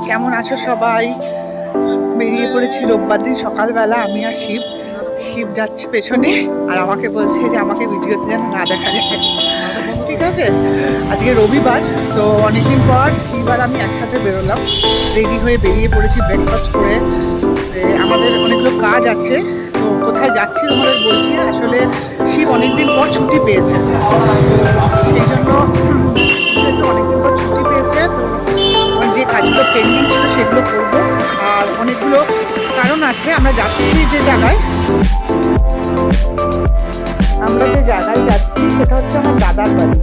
কেমন আছো সবাই? বেরিয়ে পড়েছি রোববার দিন সকালবেলা, আমি আর শিব। শিব যাচ্ছে পেছনে আর আমাকে বলছে যে আমাকে ভিডিওতে যেন না দেখা যায়। ঠিক আছে, আজকে রবিবার, তো অনেকদিন পর শিব আর আমি একসাথে বেরোলাম। রেডি হয়ে বেরিয়ে পড়েছি ব্রেকফাস্ট করে। আমাদের অনেকগুলো কাজ আছে, তো কোথায় যাচ্ছি তোমাদের বলছি। আসলে শিব অনেকদিন পর ছুটি পেয়েছে, সেই জন্য অনেকদিন পর ছুটি পেয়েছে, তো যে কাজগুলো পেন্ডিং ছিল সেগুলো করবো। আর অনেকগুলো কারণ আছে, আমরা যাচ্ছি যে জায়গায়, যাচ্ছি সেটা হচ্ছে আমার দাদার বাড়ি।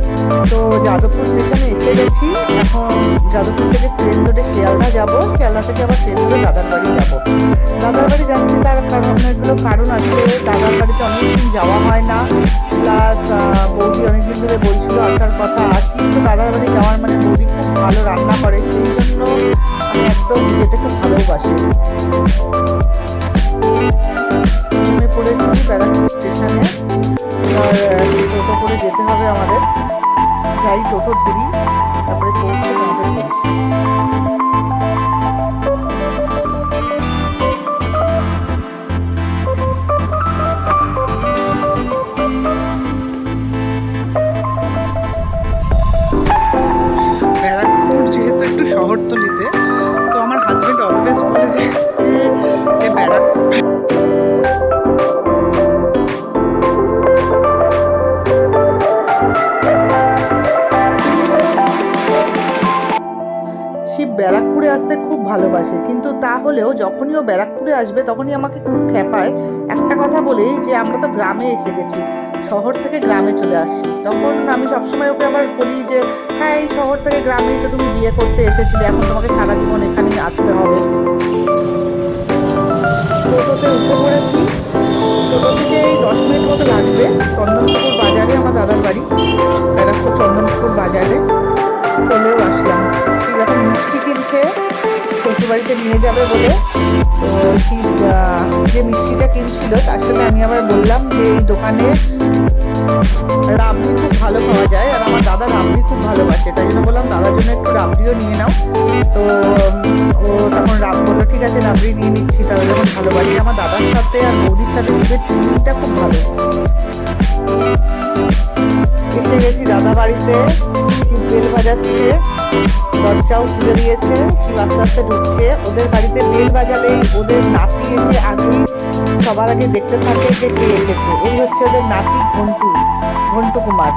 তো যাদবপুর স্টেশনে এসে গেছি। এখন যাদবপুর থেকে ট্রেন ধরে শিয়ালদা যাবো, শিয়ালদা থেকে আবার ট্রেন ধরে দাদার বাড়ি যাবো। দাদার বাড়ি যাচ্ছি তার কারণ অনেকগুলো কারণ আছে। দাদার বাড়িতে অনেকদিন যাওয়া হয় না, প্লাস বৌদি অনেকদিন ধরে বলছিল আসার কথা। আর কিন্তু দাদার বাড়ি যাওয়ার মানে বৌদি খুব ভালো রান্না করে, সেই জন্য আমি একদম যেতে খুব ভালোবাসি। নেমে পড়েছি ব্যারাকপুর স্টেশনে। এবার টোটো করে যেতে হবে আমাদের। যাই টোটো ধরি, তারপরে পৌঁছে তোমাদের বলছি। ব্যারাকপুর যেহেতু একটু শহরতলিতে, তো আমার হাজবেন্ড অলওয়েজ বলে যে ব্যারাকপুর ব্যারাকপুরে আসতে খুব ভালোবাসে, কিন্তু তাহলেও যখনই ও ব্যারাকপুরে আসবে তখনই আমাকে খুব খেপায় একটা কথা বলেই, যে আমরা তো গ্রামে এসে গেছি, শহর থেকে গ্রামে চলে আসছি। তখন আমি সবসময় ওকে আবার বলি যে হ্যাঁ, এই শহর থেকে গ্রামেই তো তুমি বিয়ে করতে এসেছিলে, এখন তোমাকে সারা জীবন এখানেই আসতে হবে। টোটোতে উঠে পড়েছি। টোটো থেকে এই 10 মিনিট মতো লাগবে। চন্দনপুকুর বাজারে আমার দাদার বাড়ি, ব্যারাকপুর চন্দনপুকুর বাজারে চলেও আসলাম। শিব এখন মিষ্টি কিনছে শ্বশুরবাড়িতে নিয়ে যাবে বলে। তো শিব যে মিষ্টিটা কিনছিল তার সাথে আমি আবার বললাম যে এই দোকানে রাবড়ি খুব ভালো পাওয়া যায়, আর আমার দাদা রাবড়ি খুব ভালোবাসে, তাই জন্য বললাম দাদার জন্য একটু রাবড়িও নিয়ে নাও। তো ও তখন বললো ঠিক আছে রাবড়ি নিয়ে নিচ্ছি, তাহলে যখন ভালোবাসি। আমার দাদার সাথে আর বৌদির সাথে শিবের টিফিনটা খুব ভালো। এসে গেছি দাদা বাড়িতে। শিব বেল বাজাচ্ছে, দরজাও খুলে দিয়েছে। শিব আস্তে আস্তে ঢুকছে। ওদের বাড়িতে বেল বাজালেই ওদের নাতি এসে আগেই সবার আগে দেখতে থাকে যে কে এসেছে। এই হচ্ছে ওদের নাতি ঘন্টু কুমার।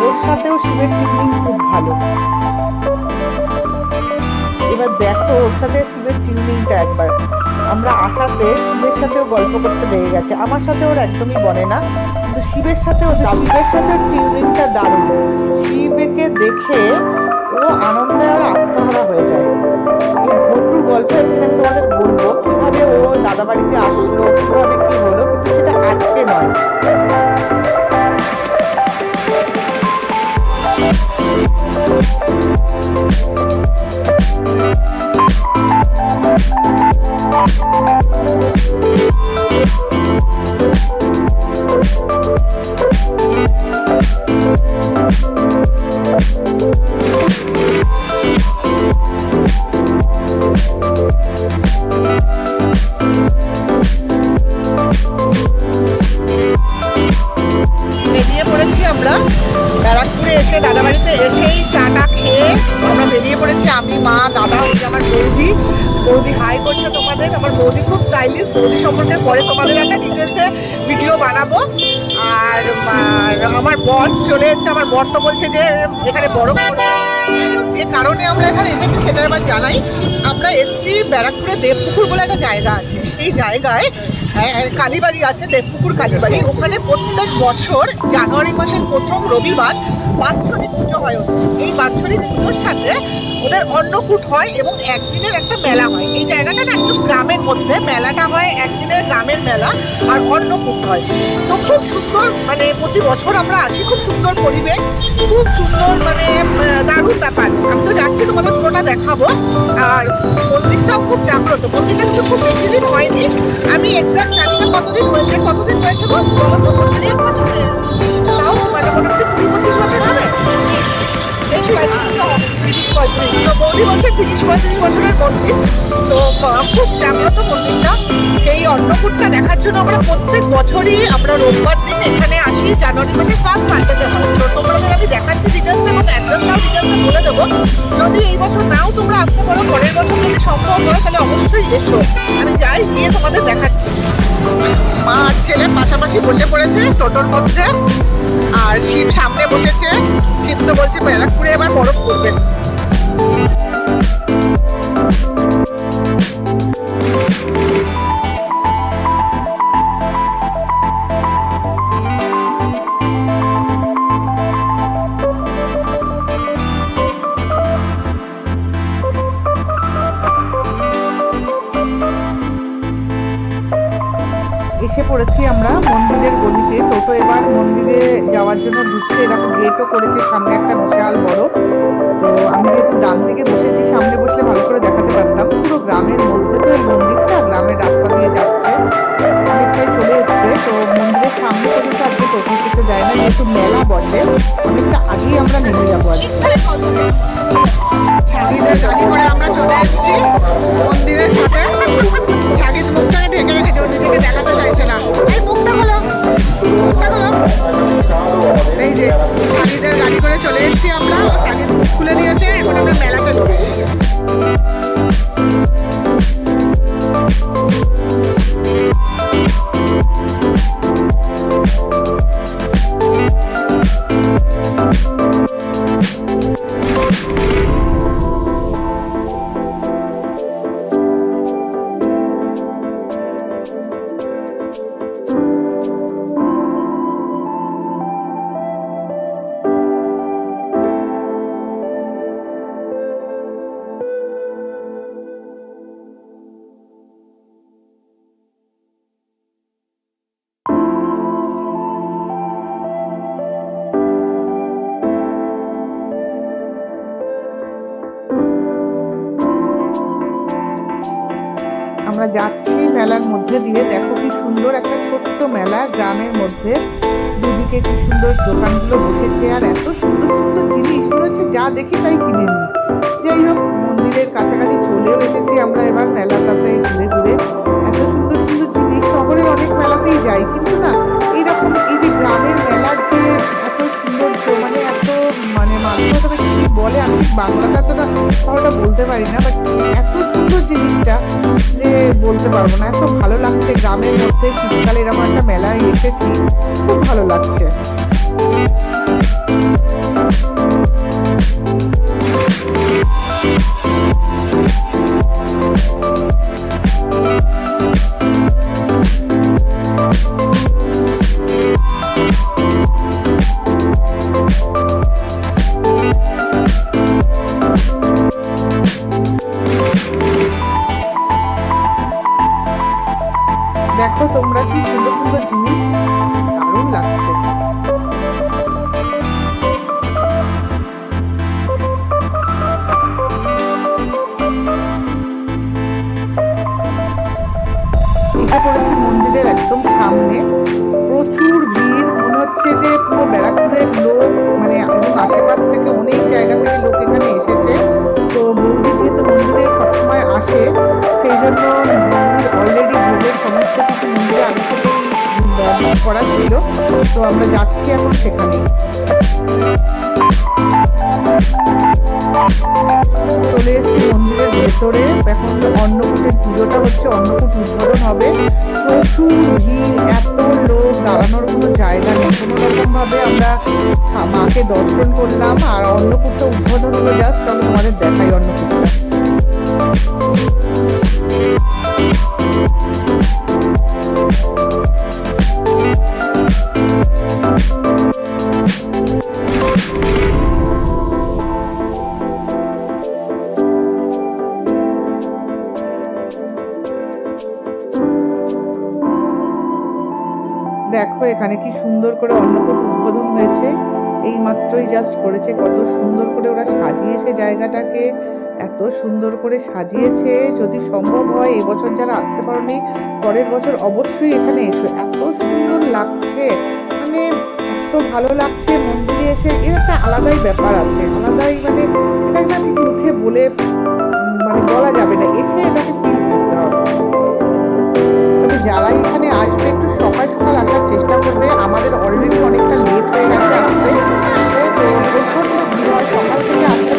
ওর সাথেও শিবের টিউনিং খুব ভালো। এবার দেখো ওর সাথে শিবের টিউনিংটা একবার। আমরা আসাতে শিবের সাথেও গল্প করতে লেগে গেছে। আমার সাথে ওর একদমই বনে না, কিন্তু শিবের সাথে টিউনিংটা দারুণ। শিবকে দেখে ও আনন্দে আর আত্মহারা হয়ে যায়। এই ঘন্টুর গল্প একদিন আমি তোমাদের বলবো, কিভাবে ও দাদা বাড়িতে আসলো, কিভাবে কি হলো, কিন্তু সেটা আজকে নয়। ব্যারাকপুরে এসে দাদা বাড়িতে এসেই চাটা খেয়ে আমরা বেরিয়ে পড়েছি। আমি, মা, দাদা, ওই আমার বৌদি হাই করছে তোমাদের। আমার বৌদি খুব স্টাইলিশ। বৌদি সম্পর্কে পরে তোমাদের একটা ডিটেলসে ভিডিও বানাবো। আর আমার বর চলে এসেছে। আমার বর তো বলছে যে এখানে বরফ পড়বে। যে কারণে আমরা এখানে এসেছি সেটা এবার জানাই। আমরা এসেছি ব্যারাকপুরে দেবপুকুর বলে একটা জায়গা আছে, সেই জায়গায় কালীবাড়ি আছে, দেবপুকুর কালীবাড়ি। ওখানে প্রত্যেক বছর জানুয়ারি মাসের প্রথম রবিবার বাৎসরিক পুজো হয়। এই বাৎসরিক পুজোর সাথে ওদের অন্নকূট হয় এবং একদিনের একটা মেলা হয়। এই জায়গাটা না একদম গ্রামের মধ্যে, মেলাটা হয় একদিনের গ্রামের মেলা, আর অন্নকূট হয়। তো খুব সুন্দর, মানে প্রতি বছর আমরা আসি। খুব সুন্দর পরিবেশ, খুব সুন্দর, মানে দারুণ ব্যাপার। আমি তো যাচ্ছি, তোমাদের পুরোটা দেখাবো। আর মন্দিরটাও খুব জাগ্রত। মন্দিরটা কিন্তু খুব বেশি দিন হয়নি, আমি এক্সাক্ট জানি না কতদিন হয়েছে বলো তো। অনেক বছরের, তাও মানে মোটামুটি 20-25 বছর হবে, বেশি হয়তো। 35, তো বৌদি বলছে 30-35 বছরের মন্দির। তো খুব জাগ্রত মন্দিরটা। সেই অন্নকূটটা দেখার জন্য আমরা প্রত্যেক বছরই আমরা রোববার দিন এখানে আসি, জানুয়ারি মাসে ফার্স্ট সানডেতে হয়। তো তোমাদের আমি দেখাচ্ছি ডিটেলসটা, এবং অ্যাড্রেসটাও ডিটেলসটা বলে দেবো। যদি এই বছর নাও তোমরা আসতে পারো, পরের বছর যদি সম্ভব হয় তাহলে অবশ্যই এসো। আমি যাই, গিয়ে তোমাদের দেখাচ্ছি। মা আর ছেলে পাশাপাশি বসে পড়েছে টোটোর মধ্যে, আর শিব সামনে বসেছে। শিব তো বলছে ব্যারাকপুরে এবার বরফ পড়বে। এসে পড়েছি আমরা মন্দিরের গলিতে। টোটো এবার মন্দিরে যাওয়ার জন্য ঢুকছে। দেখো গেটও করেছে সামনে একটা বিশাল বড়। তো আমি যেহেতু ডান দিকে বসেছি, সামনে বসলে ভালো করে দেখাতে পারতাম। পুরো গ্রামের মধ্যে তো এই মন্দিরটা, গ্রামের রাস্তা দিয়ে যাচ্ছে, অনেকটাই চলে এসছে। তো মন্দিরের সামনে পর্যন্ত আজকে টোটো যেতে যায় না, যেহেতু মেলা বসে। অনেকটা আগেই আমরা নেমে যাবো আজকে। সাগিদের গাড়ি করে আমরা চলে এসেছি মন্দিরের সাথে। সাগিদ মুখটাকে ঢেকে রেখেছে, ওর নিজেকে দেখাতে চাইছে না। এই মুখটা হলো, মুখটা হলো। এই যে সাগিদের গাড়ি করে চলে এসেছি আমরা। সাগিদ মুখ খুলে দিয়েছে, এখন আমরা মেলাতে ঢুকেছি। আমরা যাচ্ছি মেলার মধ্যে দিয়ে। দেখো কি সুন্দর একটা ছোট্ট মেলা গ্রামের মধ্যে। দুদিকে কি সুন্দর দোকানগুলো বসেছে, আর এত সুন্দর সুন্দর জিনিস, মনে হচ্ছে যা দেখি তাই কিনে নিই। যাই হোক, মন্দিরের কাছাকাছি চলেও এসেছি আমরা এবার মেলাটাতে ঘুরে ঘুরে। এত সুন্দর সুন্দর জিনিস, শহরের অনেক মেলাতেই যাই, কিন্তু না এইরকম এই যে গ্রামের মেলার যে এত সৌন্দর্য, মানে এত মাধ্যমে কি বলে, আমি বাংলাটা তো না ওটা বলতে পারি না, বাট এত সুন্দর জিনিসটা যে বলতে পারবো না। এত ভালো লাগছে গ্রামের মধ্যে শীতকালে এরকম একটা মেলায় এসেছি, খুব ভালো লাগছে। দেখো তোমরা কি সুন্দর সুন্দর জিনিস, দারুণ লাগছে। এসে পড়েছি মন্দিরের একদম সামনে। প্রচুর ভিড়, মনে হচ্ছে যে পুরো ব্যারাকপুরের লোক, মানে এবং আশেপাশ থেকে অনেক জায়গা থেকে লোক এখানে এসেছে। তো বৌদি যেহেতু মন্দিরে সবসময় আসে, সেই জন্য মন্দির অলরেডি ভোগের সমস্ত কিছু মন্দিরে আগে থেকেই করা ছিল। তো আমরা যাচ্ছি এখন সেখানে। চলে এসেছি মন্দিরের ভেতরে। এখন অন্নকূটের পুজোটা হচ্ছে, অন্নকূট উদ্বোধন হবে। প্রচুর ভিড়, এত লোক, দাঁড়ানোর কোনো জায়গা নেই। কোনো রকম ভাবে আমরা মাকে দর্শন করলাম, আর অন্নকূটটা উদ্বোধন হলো জাস্ট। চলো তোমাদের দেখাই অন্নকূটটা। দেখো এখানে কি সুন্দর করে অন্নকূট উদ্বোধন হয়েছে, এই মাত্রই জাস্ট করেছে। কত সুন্দর করে ওরা সাজিয়েছে জায়গাটাকে, এত সুন্দর করে সাজিয়েছে। যদি সম্ভব হয় এবছর যারা আসতে পারোনি, পরের বছর অবশ্যই এখানে এসো। এত সুন্দর লাগছে, মানে এত ভালো লাগছে মন্দিরে এসে, এর একটা আলাদাই ব্যাপার আছে, আলাদাই মানে এটা না ঠিক মুখে বলে মানে বলা যাবে না, এসে এটাকে ফিল করতে হবে। তবে যারা এখানে আসবে একটু সকাল সকাল আসার চেষ্টা করবে, আমাদের অলরেডি অনেকটা লেট হয়ে গেছে আসতে, তো প্রচন্ড ভিড় হয়, সকাল থেকে আসতে